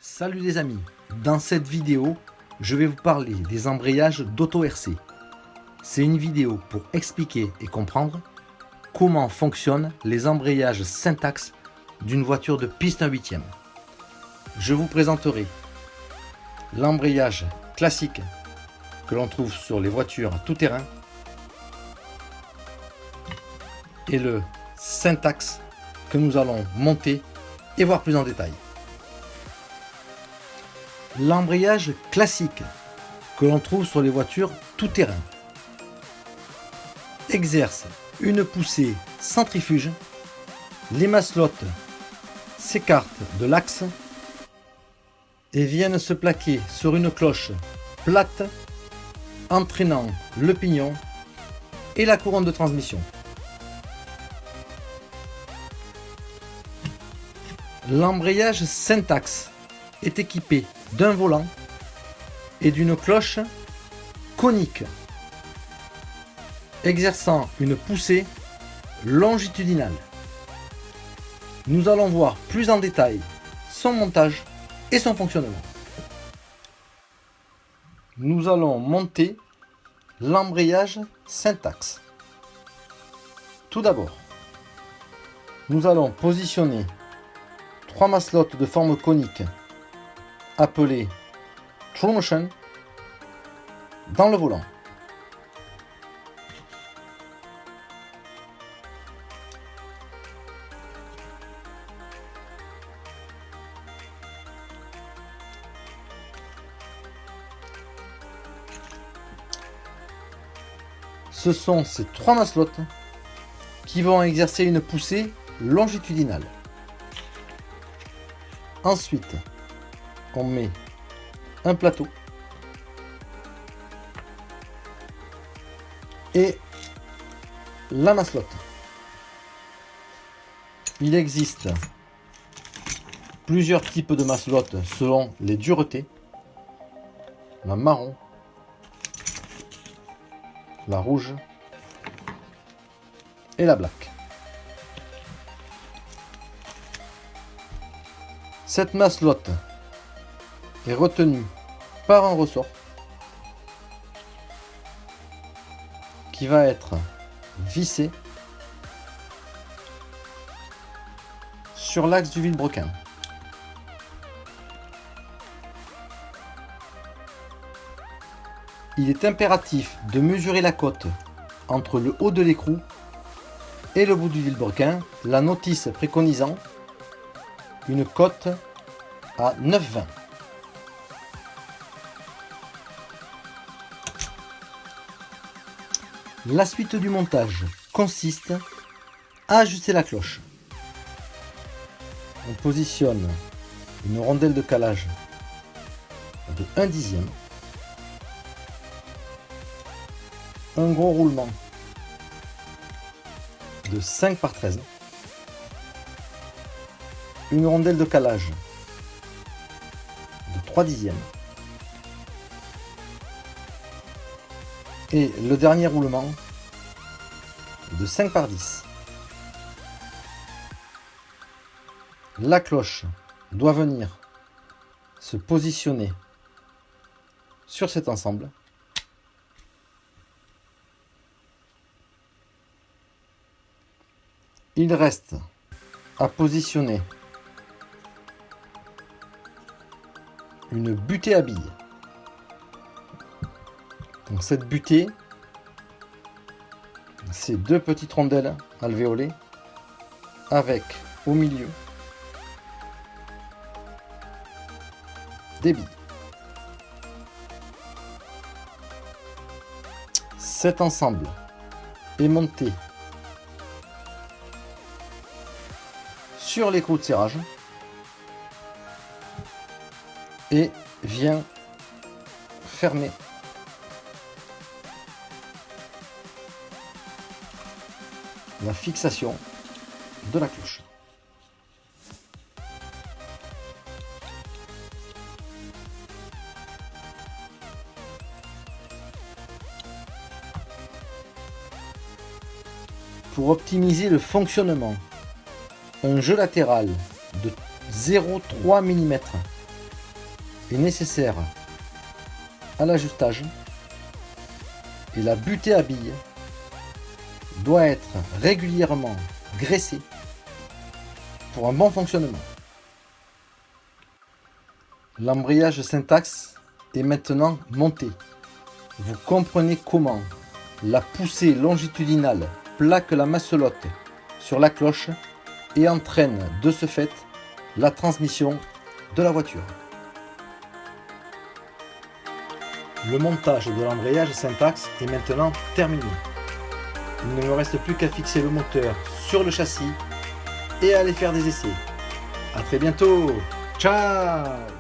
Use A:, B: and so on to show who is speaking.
A: Salut les amis, dans cette vidéo, je vais vous parler des embrayages d'auto-RC. C'est une vidéo pour expliquer et comprendre comment fonctionnent les embrayages syntaxe d'une voiture de piste 1/8. Je vous présenterai l'embrayage classique que l'on trouve sur les voitures tout-terrain et le syntaxe que nous allons monter et voir plus en détail. L'embrayage classique que l'on trouve sur les voitures tout-terrain exerce une poussée centrifuge, les maslottes s'écartent de l'axe et viennent se plaquer sur une cloche plate entraînant le pignon et la couronne de transmission. L'embrayage syntaxe est équipé d'un volant et d'une cloche conique exerçant une poussée longitudinale. Nous allons voir plus en détail son montage et son fonctionnement. Nous allons monter l'embrayage syntaxe. Tout d'abord, nous allons positionner 3 maslottes de forme conique appelées True Motion dans le volant. Ce sont ces 3 maslottes qui vont exercer une poussée longitudinale. Ensuite, on met un plateau et la maslotte. Il existe plusieurs types de maslottes selon les duretés. La marron, la rouge et la black. Cette maslotte est retenue par un ressort qui va être vissé sur l'axe du vilebrequin. Il est impératif de mesurer la cote entre le haut de l'écrou et le bout du vilebrequin, la notice préconisant une cote à 9,20. La suite du montage consiste à ajuster la cloche. On positionne une rondelle de calage de 1/10, un gros roulement de 5 par 13, une rondelle de calage de 3/10 et le dernier roulement de 5 par 10. La cloche doit venir se positionner sur cet ensemble. Il reste à positionner une butée à billes. Donc cette butée, c'est 2 petites rondelles alvéolées avec au milieu des billes. Cet ensemble est monté sur l'écrou de serrage et vient fermer la fixation de la cloche. Pour optimiser le fonctionnement, un jeu latéral de 0,3 mm est nécessaire à l'ajustage et la butée à billes doit être régulièrement graissée pour un bon fonctionnement. L'embrayage syntaxe est maintenant monté. Vous comprenez comment la poussée longitudinale plaque la masselotte sur la cloche et entraîne de ce fait la transmission de la voiture. Le montage de l'embrayage syntaxe est maintenant terminé. Il ne me reste plus qu'à fixer le moteur sur le châssis et à aller faire des essais. A très bientôt. Ciao!